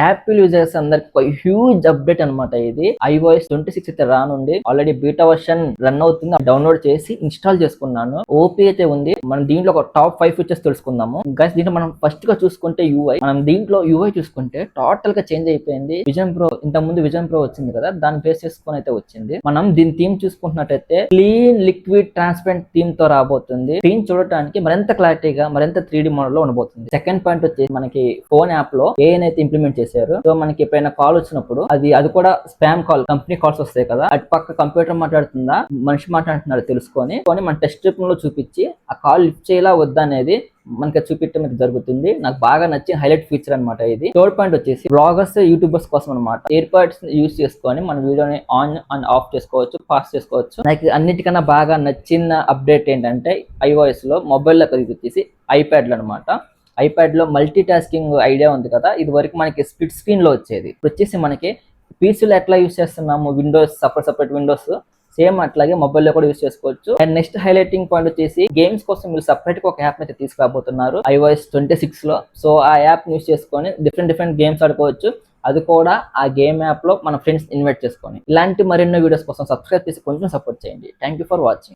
Apple users అందరికి ఒక huge update అనమాట ఇది. iOS 26 అయితే రానుండి ఆల్రెడీ బీటా వర్షన్ రన్ అవుతుంది. డౌన్లోడ్ చేసి ఇన్స్టాల్ చేసుకున్నాను. ఓపీ అయితే ఉంది. మనం దీంట్లో ఒక టాప్ 5 ఫీచర్స్ తెలుసుకుందాము. గైస్ దీంట్లో మనం ఫస్ట్ గా చూసుకుంటే UI. మనం దీంట్లో UI చూసుకుంటే టోటల్ గా చేంజ్ అయిపోయింది. విజన్ ప్రో ఇంత ముందు విజన్ ప్రో వచ్చింది కదా, దాన్ని బేస్ చేసుకొని అయితే వచ్చింది. మనం దీని థీమ్ చూసుకుంటున్నట్టయితే క్లీన్ లిక్విడ్ ట్రాన్స్పరెంట్ థీమ్ తో రాబోతుంది. థీమ్ చూడటానికి మరింత క్లారిటీగా మరింత 3D మోడల్ లో ఉండబోతుంది. సెకండ్ పాయింట్ వచ్చేసి మనకి ఫోన్ యాప్ లో AI అయితే ఇంప్లిమెంట్ చేశారు. సో మనకి ఎప్పుడైనా కాల్ వచ్చినప్పుడు అది కూడా స్పామ్ కాల్, కంపెనీ కాల్స్ వస్తాయి కదా, అటు పక్క కంప్యూటర్ మాట్లాడుతుందా మనిషి మాట్లాడుతున్నారో తెలుసుకొని మన టెస్ట్ లో చూపించి ఆ కాల్ లిఫ్ట్ చేయాలా వద్దా అనేది మనకి చూపించడం జరుగుతుంది. నాకు బాగా నచ్చిన హైలైట్ ఫీచర్ అనమాట ఇది. థర్డ్ పాయింట్ వచ్చేసి బ్లాగర్స్, యూట్యూబర్స్ కోసం అనమాట. ఎయిర్ పాడ్స్ యూస్ చేసుకొని మన వీడియోని ఆన్ అండ్ ఆఫ్ చేసుకోవచ్చు, పాస్ చేసుకోవచ్చు. నాకు అన్నిటికన్నా బాగా నచ్చిన అప్డేట్ ఏంటంటే iOS లో మొబైల్లో వచ్చేసి ఐప్యాడ్లు అనమాట. ఐప్యాడ్ లో మల్టీ టాస్కింగ్ ఐడియా ఉంది కదా, ఇది వరకు మనకి స్ప్లిట్ స్క్రీన్ లో వచ్చేది. ఇప్పుడు వచ్చేసి మనకి పీసీలో ఎట్లా యూస్ చేస్తున్నాము, విండోస్ సపరేట్ విండోస్, సేమ్ అట్లాగే మొబైల్లో కూడా యూస్ చేసుకోవచ్చు. అండ్ నెక్స్ట్ హైలైటింగ్ పాయింట్ వచ్చేసి గేమ్స్ కోసం మీరు సపరేట్ గా ఒక యాప్ అయితే తీసుకురాబోతున్నారు iOS 26 లో. సో ఆ యాప్ యూస్ చేసుకొని డిఫరెంట్ గేమ్స్ ఆడుకోవచ్చు. అది కూడా ఆ గేమ్ యాప్ లో మన ఫ్రెండ్స్ ఇన్వైట్ చేసుకొని. ఇలాంటి మరెన్నో వీడియోస్ కోసం సబ్స్క్రైబ్ చేసి కొంచెం సపోర్ట్ చేయండి. Thank you for watching.